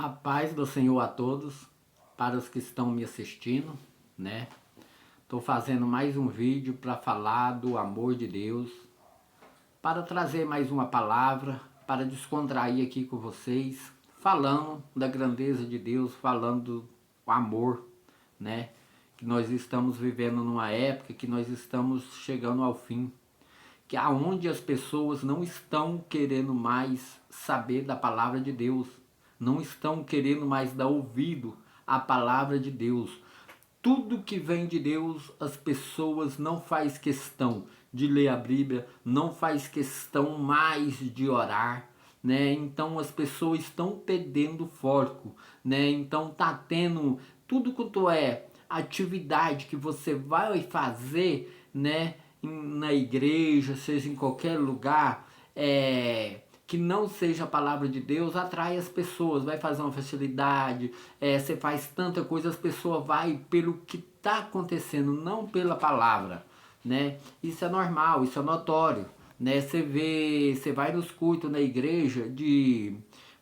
A paz do Senhor a todos, para os que estão me assistindo, né? Estou fazendo mais um vídeo para falar do amor de Deus, para trazer mais uma palavra, para descontrair aqui com vocês, falando da grandeza de Deus, falando do amor, né? Que nós estamos vivendo numa época que nós estamos chegando ao fim, que aonde as pessoas não estão querendo mais saber da palavra de Deus, não estão querendo mais dar ouvido à palavra de Deus. Tudo que vem de Deus, as pessoas não faz questão de ler a Bíblia, não faz questão mais de orar, né? Então as pessoas estão perdendo foco, né? Então tá tendo tudo quanto é atividade que você vai fazer, né? Na igreja, seja em qualquer lugar, que não seja a palavra de Deus, atrai as pessoas, vai fazer uma facilidade, você faz tanta coisa, as pessoas vai pelo que está acontecendo, não pela palavra, né? Isso é normal, isso é notório, né? Você vê, você vai nos cultos na igreja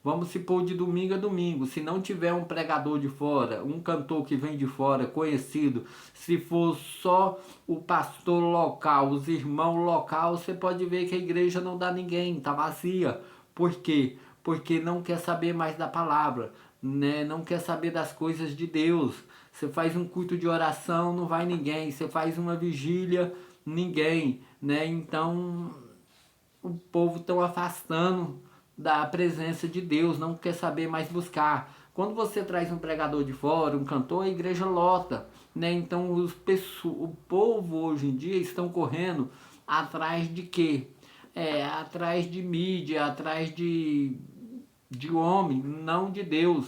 vamos supor, de domingo a domingo. Se não tiver um pregador de fora, um cantor que vem de fora, conhecido, se for só o pastor local, os irmãos local, você pode ver que a igreja não dá ninguém, tá vazia. Por quê? Porque não quer saber mais da palavra, né? Não quer saber das coisas de Deus. Você faz um culto de oração, não vai ninguém. Você faz uma vigília, ninguém, né? Então o povo estão afastando da presença de Deus, não quer saber mais buscar. Quando você traz um pregador de fora, um cantor, a igreja lota, né? Então o povo hoje em dia estão correndo atrás de quê? Atrás de mídia, atrás de homem, não de Deus,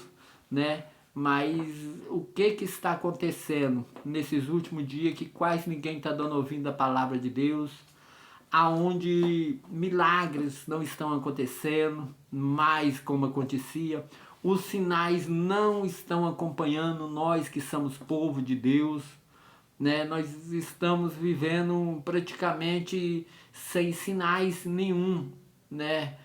né? Mas o que está acontecendo nesses últimos dias que quase ninguém está dando ouvindo a palavra de Deus? Aonde milagres não estão acontecendo mais como acontecia, os sinais não estão acompanhando nós que somos povo de Deus, né? Nós estamos vivendo praticamente sem sinais nenhum, né?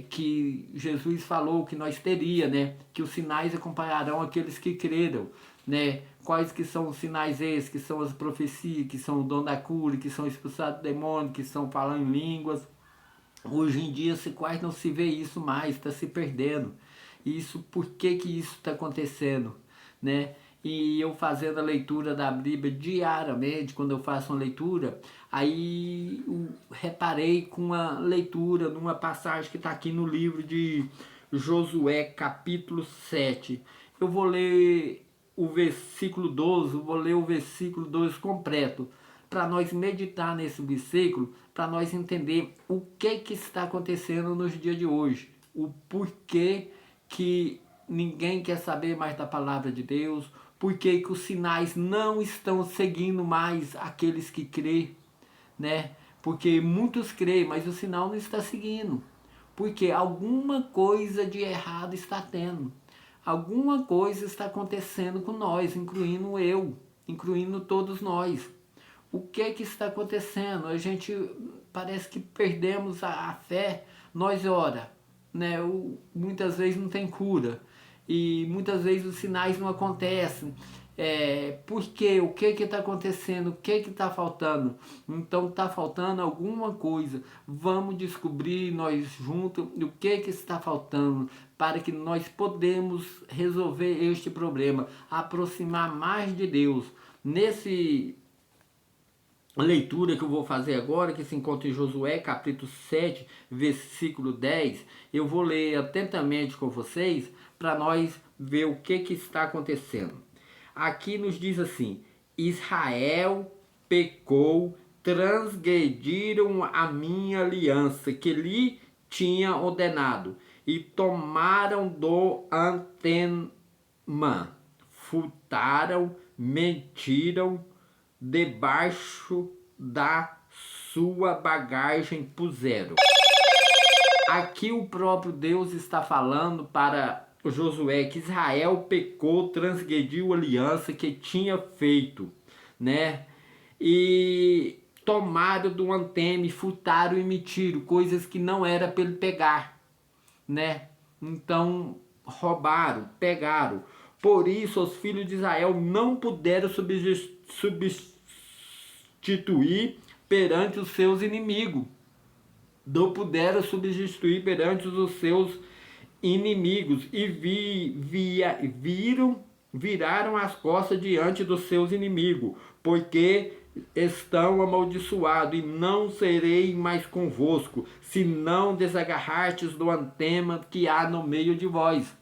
Que Jesus falou que nós teria, né? Que os sinais acompanharão aqueles que creram, né? Quais que são os sinais esses? Que são as profecias, que são o dom da cura, que são expulsar do demônio, que são falar em línguas. Hoje em dia se quase não se vê isso mais, está se perdendo. Isso, por que que isso está acontecendo, né? E eu fazendo a leitura da Bíblia diariamente, quando eu faço uma leitura, aí eu reparei com uma leitura numa passagem que está aqui no livro de Josué, capítulo 7. Eu vou ler o versículo 12, vou ler o versículo 12 completo, para nós meditar nesse versículo, para nós entender o que está acontecendo nos dias de hoje, o porquê que ninguém quer saber mais da palavra de Deus, porquê que os sinais não estão seguindo mais aqueles que crê, né? Porque muitos creem, mas o sinal não está seguindo, porque alguma coisa de errado está tendo. Alguma coisa está acontecendo com nós, incluindo eu, incluindo todos nós. O que está acontecendo? A gente parece que perdemos a fé. Nós ora, né? Muitas vezes não tem cura e muitas vezes os sinais não acontecem. Por quê? O que está acontecendo? O que está faltando? Então está faltando alguma coisa. Vamos descobrir nós juntos o que está faltando para que nós podemos resolver este problema, aproximar mais de Deus. Nesse leitura que eu vou fazer agora, que se encontra em Josué capítulo 7, versículo 10, eu vou ler atentamente com vocês para nós ver o que está acontecendo. Aqui nos diz assim: Israel pecou, transgrediram a minha aliança que lhe tinha ordenado e tomaram do antema, furtaram, mentiram, debaixo da sua bagagem puseram. Aqui o próprio Deus está falando para Josué que Israel pecou, transgrediu a aliança que tinha feito, né? E tomaram do anteme, furtaram e mentiram, coisas que não era para ele pegar, né? Então roubaram, pegaram. Por isso os filhos de Israel não puderam substituir perante os seus inimigos. Não puderam substituir perante os seus inimigos e viraram as costas diante dos seus inimigos, porque estão amaldiçoados, e não serei mais convosco, se não desagarrartes do antema que há no meio de vós.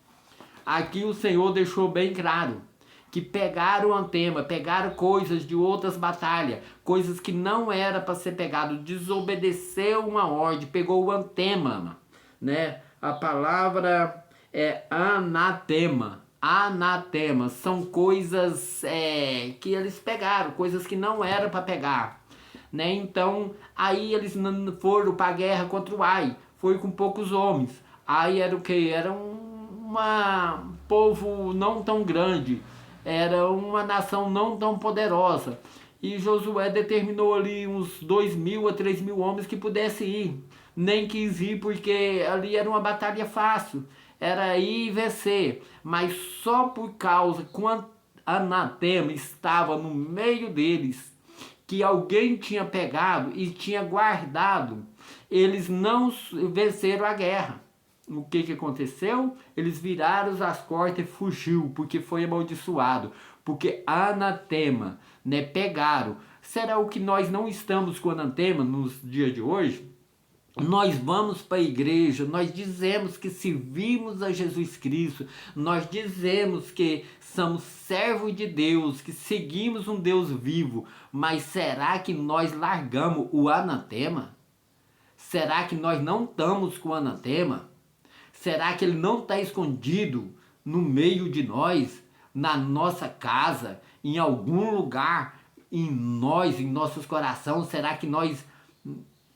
Aqui o Senhor deixou bem claro que pegaram o antema, pegaram coisas de outras batalhas, coisas que não era para ser pegado, desobedeceu uma ordem, pegou o antema, né? A palavra é anatema. Anatema são coisas que eles pegaram, coisas que não era para pegar, né? Então aí eles foram para a guerra contra o Ai, foi com poucos homens. Aí era o que? Era um povo não tão grande, era uma nação não tão poderosa. E Josué determinou ali uns 2.000 a 3.000 homens que pudessem ir. Nem quis ir porque ali era uma batalha fácil, era ir e vencer. Mas só por causa que o anatema estava no meio deles, que alguém tinha pegado e tinha guardado, eles não venceram a guerra. O que aconteceu? Eles viraram as costas e fugiu, porque foi amaldiçoado, porque anatema, né, pegaram. Será o que nós não estamos com anatema nos dias de hoje? Nós vamos para a igreja, nós dizemos que servimos a Jesus Cristo, nós dizemos que somos servos de Deus, que seguimos um Deus vivo, mas será que nós largamos o anatema? Será que nós não estamos com o anatema? Será que ele não está escondido no meio de nós, na nossa casa, em algum lugar, em nós, em nossos corações? Será que nós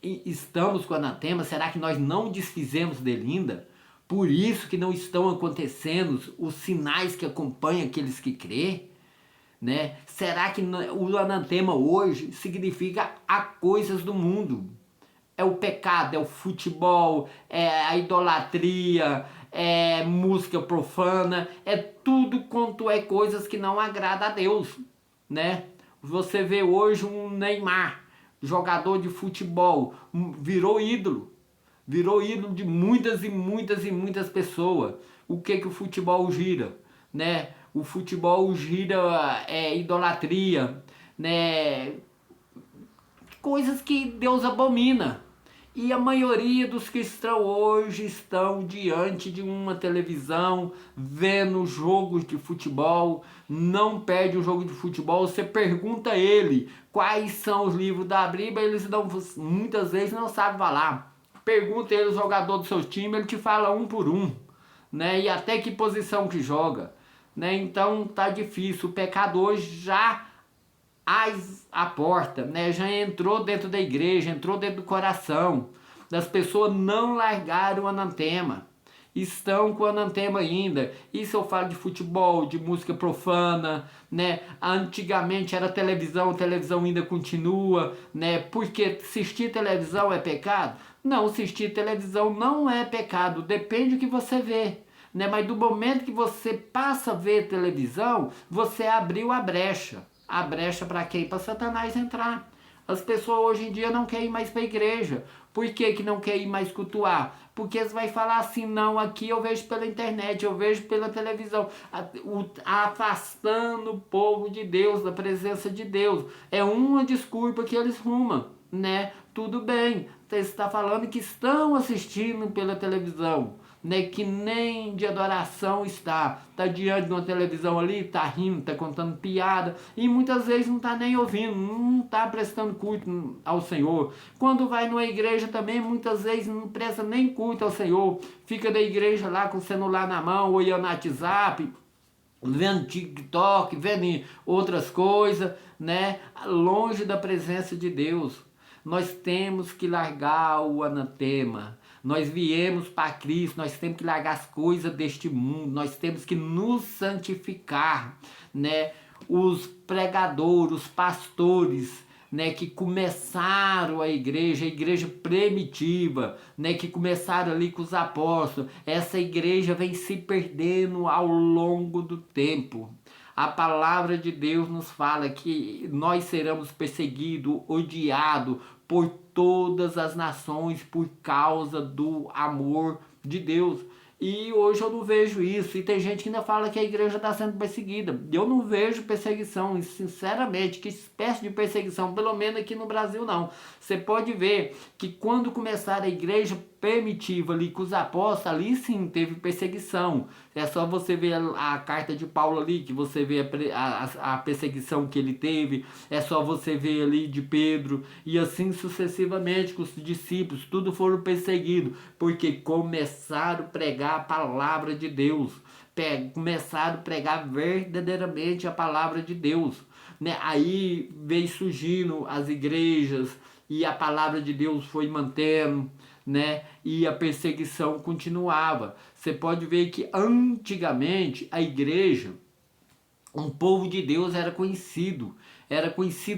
estamos com o anatema? Será que nós não desfizemos dele ainda? Por isso que não estão acontecendo os sinais que acompanham aqueles que crê, né? Será que o anatema hoje significa as coisas do mundo? É o pecado, é o futebol, é a idolatria, é música profana, é tudo quanto é coisas que não agrada a Deus, né? Você vê hoje um Neymar, jogador de futebol, virou ídolo de muitas e muitas e muitas pessoas. O que o futebol gira, né? O futebol gira idolatria, né? Coisas que Deus abomina. E a maioria dos cristãos hoje estão diante de uma televisão, vendo jogos de futebol, não perde o jogo de futebol. Você pergunta a ele quais são os livros da Bíblia, eles não, muitas vezes não sabem falar. Pergunta ele o jogador do seu time, ele te fala um por um, né? E até que posição que joga, né? Então tá difícil. O pecado hoje já a porta, né? Já entrou dentro da igreja, entrou dentro do coração. Das pessoas não largaram o anatema, estão com o anatema ainda. Isso eu falo de futebol, de música profana, né? Antigamente era televisão, a televisão ainda continua, né? Porque assistir televisão é pecado? Não, assistir televisão não é pecado, depende do que você vê, né? Mas do momento que você passa a ver televisão, você abriu a brecha. A brecha para quem? Para Satanás entrar. As pessoas hoje em dia não querem ir mais para a igreja. Por que não querem ir mais cultuar? Porque eles vão falar assim, não, aqui eu vejo pela internet, eu vejo pela televisão, afastando o povo de Deus, da presença de Deus. É uma desculpa que eles rumam, né? Tudo bem, você está falando que estão assistindo pela televisão, né, que nem de adoração está diante de uma televisão ali, está rindo, está contando piada, e muitas vezes não está nem ouvindo, não está prestando culto ao Senhor. Quando vai numa igreja também, muitas vezes não presta nem culto ao Senhor, fica da igreja lá com o celular na mão, olhando no WhatsApp, vendo TikTok, vendo outras coisas, né, longe da presença de Deus. Nós temos que largar o anatema. Nós viemos para Cristo, nós temos que largar as coisas deste mundo, nós temos que nos santificar, né? Os pregadores, os pastores, né, que começaram a igreja primitiva, né, que começaram ali com os apóstolos, essa igreja vem se perdendo ao longo do tempo. A palavra de Deus nos fala que nós seremos perseguidos, odiados por todas as nações por causa do amor de Deus. E hoje eu não vejo isso. E tem gente que ainda fala que a igreja está sendo perseguida. Eu não vejo perseguição, e sinceramente, que espécie de perseguição, pelo menos aqui no Brasil não. Você pode ver que quando começaram a igreja primitiva ali com os apóstolos, ali sim teve perseguição. É só você ver a carta de Paulo ali, que você vê a perseguição que ele teve. É só você ver ali de Pedro. E assim sucessivamente com os discípulos. Tudo foram perseguidos. Porque começaram a pregar a palavra de Deus. Começaram a pregar verdadeiramente a palavra de Deus. Né? Aí veio surgindo as igrejas. E a palavra de Deus foi mantendo, né? E a perseguição continuava. Você pode ver que antigamente a igreja, um povo de Deus era conhecido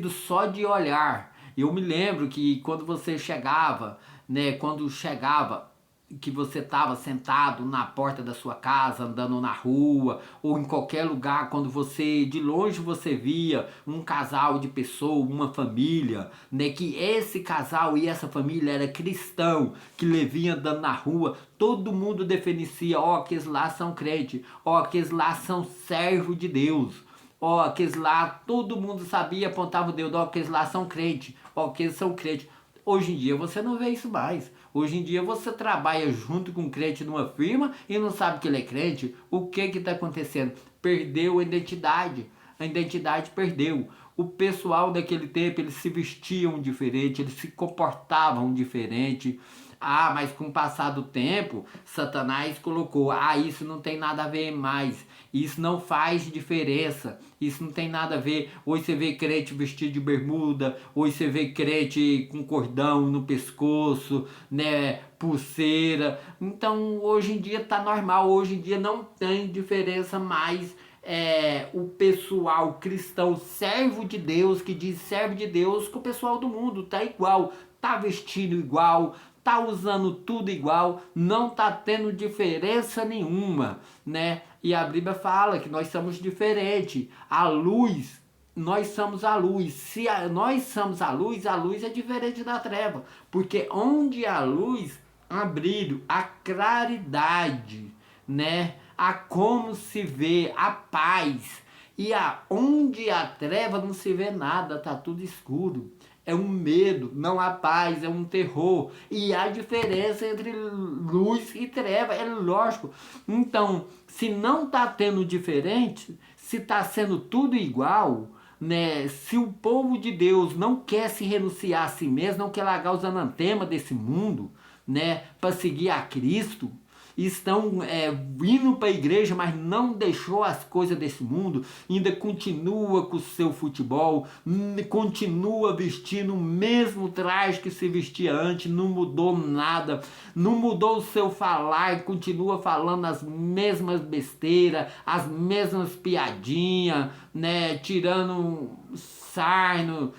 só de olhar. Eu me lembro que quando você chegava, né? Quando chegava que você estava sentado na porta da sua casa, andando na rua ou em qualquer lugar, quando você de longe você via um casal de pessoas, uma família, né, que esse casal e essa família era cristão, que lhe vinha andando na rua, todo mundo definia, ó, aqueles lá são crentes, ó, aqueles lá são servos de Deus. Ó, aqueles lá, todo mundo sabia, apontava o dedo, ó, aqueles lá são crentes, ó, aqueles são crentes. Hoje em dia você não vê isso mais. Hoje em dia você trabalha junto com um crente numa firma e não sabe que ele é crente. O que está acontecendo? Perdeu a identidade. A identidade perdeu. O pessoal daquele tempo, eles se vestiam diferente, eles se comportavam diferente. Ah, mas com o passar do tempo, Satanás colocou, isso não tem nada a ver mais, isso não faz diferença, isso não tem nada a ver. Hoje você vê crente vestido de bermuda, hoje você vê crente com cordão no pescoço, né, pulseira. Então hoje em dia tá normal, hoje em dia não tem diferença mais. O pessoal cristão, servo de Deus, que diz servo de Deus, que o pessoal do mundo tá igual, tá vestido igual, tá usando tudo igual, não tá tendo diferença nenhuma, né? E a Bíblia fala que nós somos diferentes. A luz, nós somos a luz. Se nós somos a luz é diferente da treva, porque onde há luz, há brilho, há claridade, né? Há como se vê a paz. E onde há treva não se vê nada, tá tudo escuro. É um medo, não há paz, é um terror. E há diferença entre luz e treva, é lógico. Então, se não está tendo diferente, se está sendo tudo igual, né? Se o povo de Deus não quer se renunciar a si mesmo, não quer largar os anatemas desse mundo, né? Para seguir a Cristo, estão indo para a igreja, mas não deixou as coisas desse mundo, ainda continua com o seu futebol, continua vestindo o mesmo traje que se vestia antes, não mudou nada, não mudou o seu falar, continua falando as mesmas besteiras, as mesmas piadinhas, né, tirando sarno,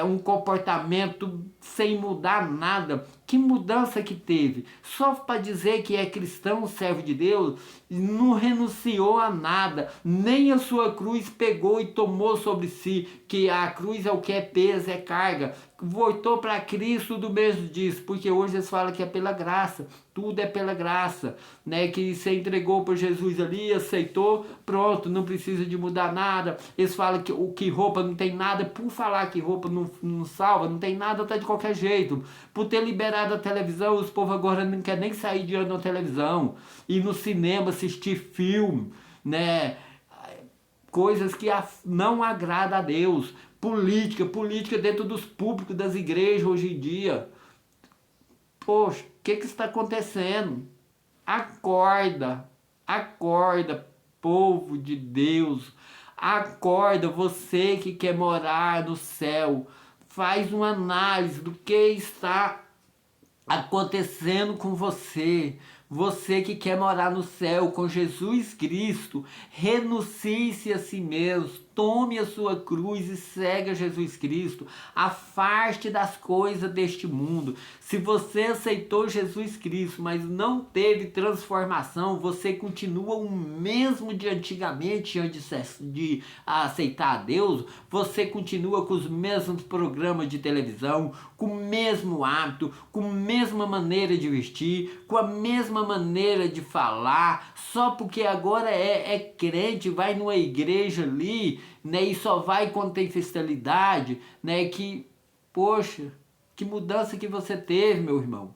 um comportamento sem mudar nada. Que mudança que teve? Só para dizer que é cristão, servo de Deus, não renunciou a nada, nem a sua cruz pegou e tomou sobre si, que a cruz é o que é peso, é carga. Voltou para Cristo do mesmo disso, porque hoje eles falam que é pela graça, tudo é pela graça, né? Que você entregou para Jesus ali, aceitou, pronto, não precisa de mudar nada. Eles falam que roupa não tem nada, por falar que roupa não salva, não tem nada, tá de qualquer jeito. Por ter liberado a televisão, os povos agora não querem nem sair diante da televisão, ir no cinema, assistir filme, né? Coisas que não agrada a Deus. Política dentro dos públicos das igrejas hoje em dia. Poxa, o que está acontecendo? Acorda, povo de Deus. Acorda, você que quer morar no céu. Faz uma análise do que está acontecendo com você. Você que quer morar no céu com Jesus Cristo, renuncie-se a si mesmo, tome a sua cruz e segue a Jesus Cristo. Afaste das coisas deste mundo. Se você aceitou Jesus Cristo, mas não teve transformação, você continua o mesmo de antigamente antes de aceitar a Deus, você continua com os mesmos programas de televisão, com o mesmo hábito, com a mesma maneira de vestir, com a mesma maneira de falar, só porque agora é crente, vai numa igreja ali, né, e só vai quando tem festalidade, né, que, poxa, que mudança que você teve, meu irmão.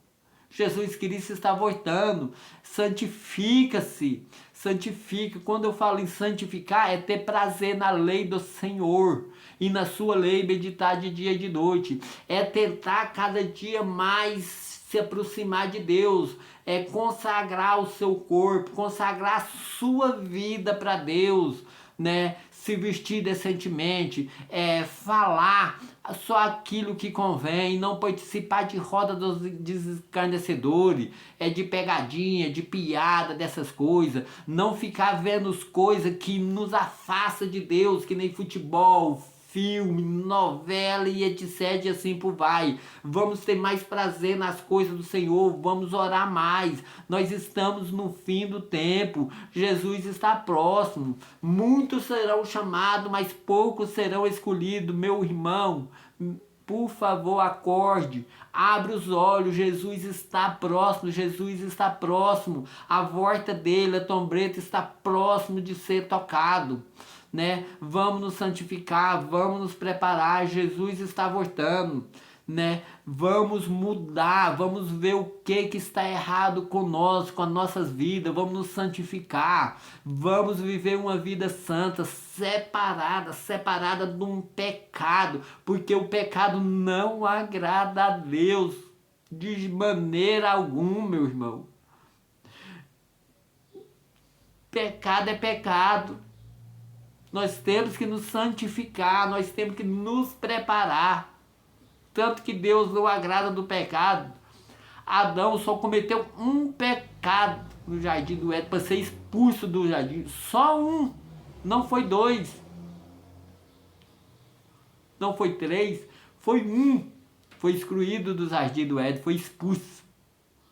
Jesus Cristo está voltando. Santifica-se. Santifica. Quando eu falo em santificar, é ter prazer na lei do Senhor. E na sua lei meditar de dia e de noite. É tentar cada dia mais se aproximar de Deus. É consagrar o seu corpo. Consagrar a sua vida para Deus, né? Se vestir decentemente, falar só aquilo que convém, não participar de roda dos escarnecedores, de pegadinha, de piada, dessas coisas, não ficar vendo as coisas que nos afasta de Deus, que nem futebol, filme, novela e etc, e assim por vai. Vamos ter mais prazer nas coisas do Senhor, vamos orar mais. Nós estamos no fim do tempo, Jesus está próximo. Muitos serão chamados, mas poucos serão escolhidos. Meu irmão, por favor, acorde, abre os olhos, Jesus está próximo, Jesus está próximo. A volta dele, a trombeta está próximo de ser tocado, né? Vamos nos santificar, vamos nos preparar, Jesus está voltando, né? Vamos mudar, vamos ver o que está errado com nós, com as nossas vidas, vamos nos santificar, vamos viver uma vida santa, separada de um pecado, porque o pecado não agrada a Deus de maneira alguma, meu irmão. Pecado é pecado. Nós temos que nos santificar, nós temos que nos preparar. Tanto que Deus não agrada do pecado. Adão só cometeu um pecado no jardim do Éden para ser expulso do jardim. Só um. Não foi dois. Não foi três. Foi um. Foi excluído do jardim do Éden. Foi expulso.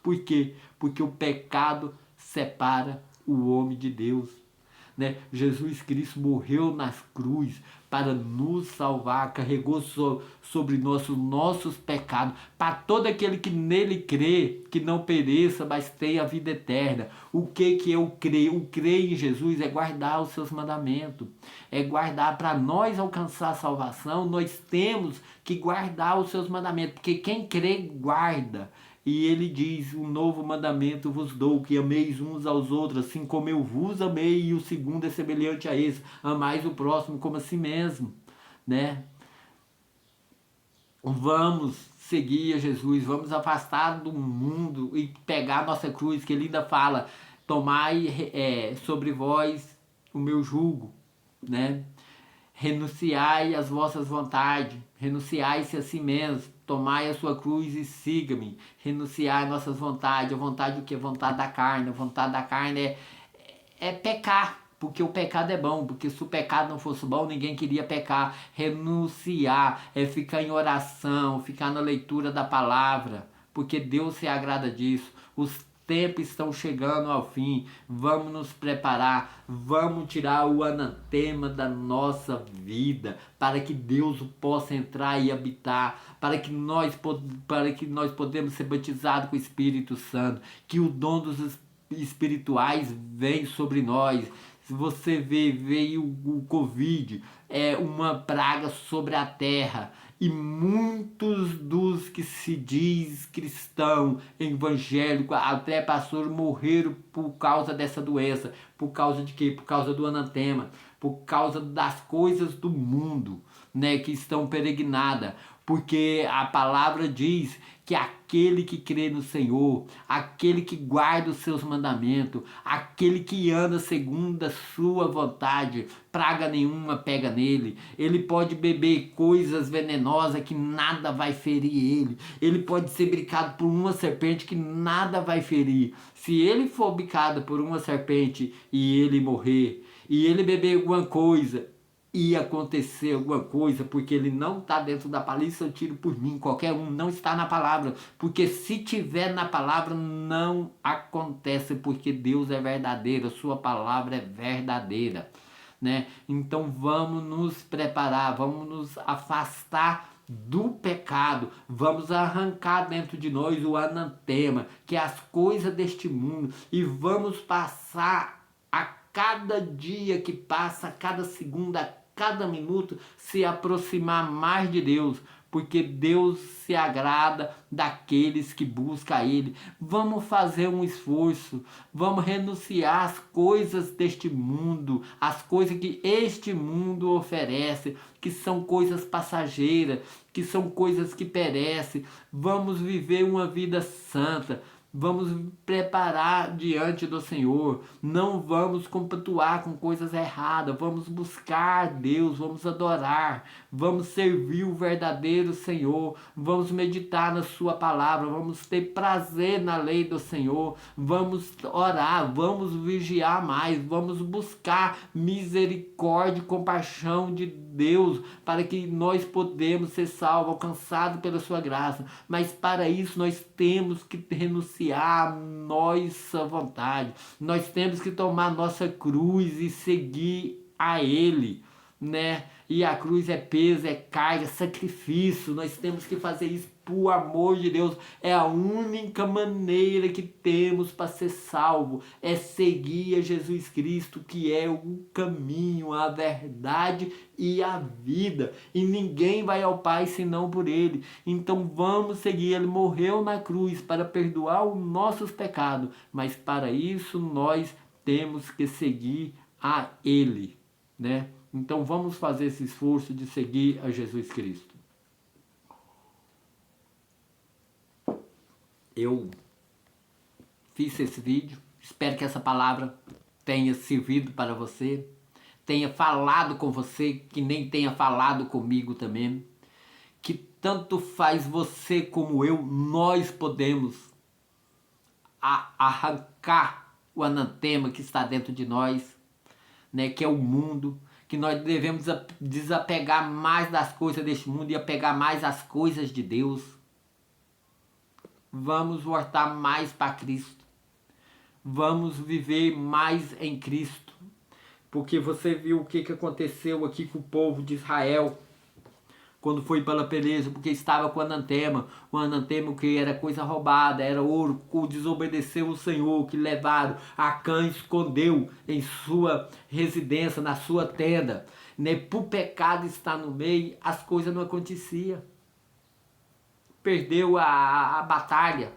Por quê? Porque o pecado separa o homem de Deus. Né? Jesus Cristo morreu nas cruzes para nos salvar, carregou sobre nossos pecados, para todo aquele que nele crê, que não pereça, mas tenha a vida eterna. O que eu creio? O crer em Jesus é guardar os seus mandamentos, é guardar. Para nós alcançar a salvação, nós temos que guardar os seus mandamentos, porque quem crê, guarda. E ele diz, um novo mandamento vos dou, que ameis uns aos outros, assim como eu vos amei, e o segundo é semelhante a esse, amais o próximo como a si mesmo, né? Vamos seguir a Jesus, vamos afastar do mundo e pegar a nossa cruz, que ele ainda fala, tomai sobre vós o meu jugo, né? Renunciai às vossas vontades, renunciai-se a si mesmo, tomai a sua cruz e siga-me, renunciai às nossas vontades. A vontade, o que? A vontade da carne. A vontade da carne é pecar, porque o pecado é bom, porque se o pecado não fosse bom, ninguém queria pecar. Renunciar é ficar em oração, ficar na leitura da palavra, porque Deus se agrada disso. Os tempos estão chegando ao fim, vamos nos preparar, vamos tirar o anatema da nossa vida, para que Deus possa entrar e habitar, para que nós podemos ser batizados com o Espírito Santo, que o dom dos espirituais vem sobre nós. Se você vê, veio o Covid, uma praga sobre a terra, e muitos dos que se diz cristão, evangélico, até pastor, morreram por causa dessa doença. Por causa de quê? Por causa do anatema, por causa das coisas do mundo, né, que estão peregrinadas. Porque a palavra diz que aquele que crê no Senhor, aquele que guarda os seus mandamentos, aquele que anda segundo a sua vontade, praga nenhuma pega nele. Ele pode beber coisas venenosas que nada vai ferir ele. Ele pode ser bicado por uma serpente que nada vai ferir. Se ele for bicado por uma serpente e ele morrer, e ele beber alguma coisa ia acontecer alguma coisa, porque ele não está dentro da palavra. Isso eu tiro por mim, qualquer um, não está na palavra, porque se tiver na palavra não acontece, porque Deus é verdadeiro, a sua palavra é verdadeira, né? Então vamos nos preparar, vamos nos afastar do pecado, vamos arrancar dentro de nós o anatema, que é as coisas deste mundo, e vamos passar a cada dia que passa, a cada segundo, a cada minuto, se aproximar mais de Deus, porque Deus se agrada daqueles que buscam Ele. Vamos fazer um esforço, vamos renunciar às coisas deste mundo, às coisas que este mundo oferece, que são coisas passageiras, que são coisas que perecem. Vamos viver uma vida santa. Vamos preparar diante do Senhor, não vamos compactuar com coisas erradas, vamos buscar Deus, vamos adorar, vamos servir o verdadeiro Senhor, vamos meditar na sua palavra, vamos ter prazer na lei do Senhor, vamos orar, vamos vigiar mais, vamos buscar misericórdia e compaixão de Deus, para que nós podemos ser salvos, alcançados pela sua graça. Mas para isso nós temos que renunciar à nossa vontade. Nós temos que tomar nossa cruz e seguir a Ele, né? E a cruz é peso, é carga, é sacrifício. Nós temos que fazer isso por amor de Deus. É a única maneira que temos para ser salvo, é seguir a Jesus Cristo, que é o caminho, a verdade e a vida. E ninguém vai ao Pai senão por Ele. Então vamos seguir. Ele morreu na cruz para perdoar os nossos pecados, mas para isso nós temos que seguir a Ele, né? Então vamos fazer esse esforço de seguir a Jesus Cristo. Eu fiz esse vídeo, espero que essa palavra tenha servido para você, tenha falado com você, que nem tenha falado comigo também, que tanto faz você como eu, nós podemos arrancar o anatema que está dentro de nós, né, que é o mundo, que nós devemos desapegar mais das coisas deste mundo e apegar mais às coisas de Deus. Vamos voltar mais para Cristo. Vamos viver mais em Cristo. Porque você viu o que aconteceu aqui com o povo de Israel quando foi pela peleja, porque estava com o anatema que era coisa roubada, era ouro, desobedeceu o Senhor, que levaram, Acã escondeu em sua residência, na sua tenda, né? Por pecado estar no meio, as coisas não aconteciam. Perdeu a batalha,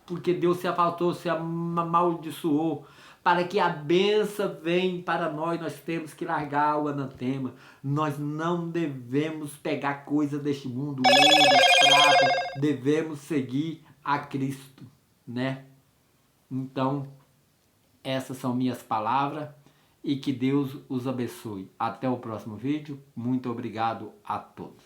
porque Deus se afastou, se amaldiçoou. Para que a bênção venha para nós, nós temos que largar o anatema. Nós não devemos pegar coisa deste mundo, ouro, prata, devemos seguir a Cristo, né? Então, essas são minhas palavras e que Deus os abençoe. Até o próximo vídeo. Muito obrigado a todos.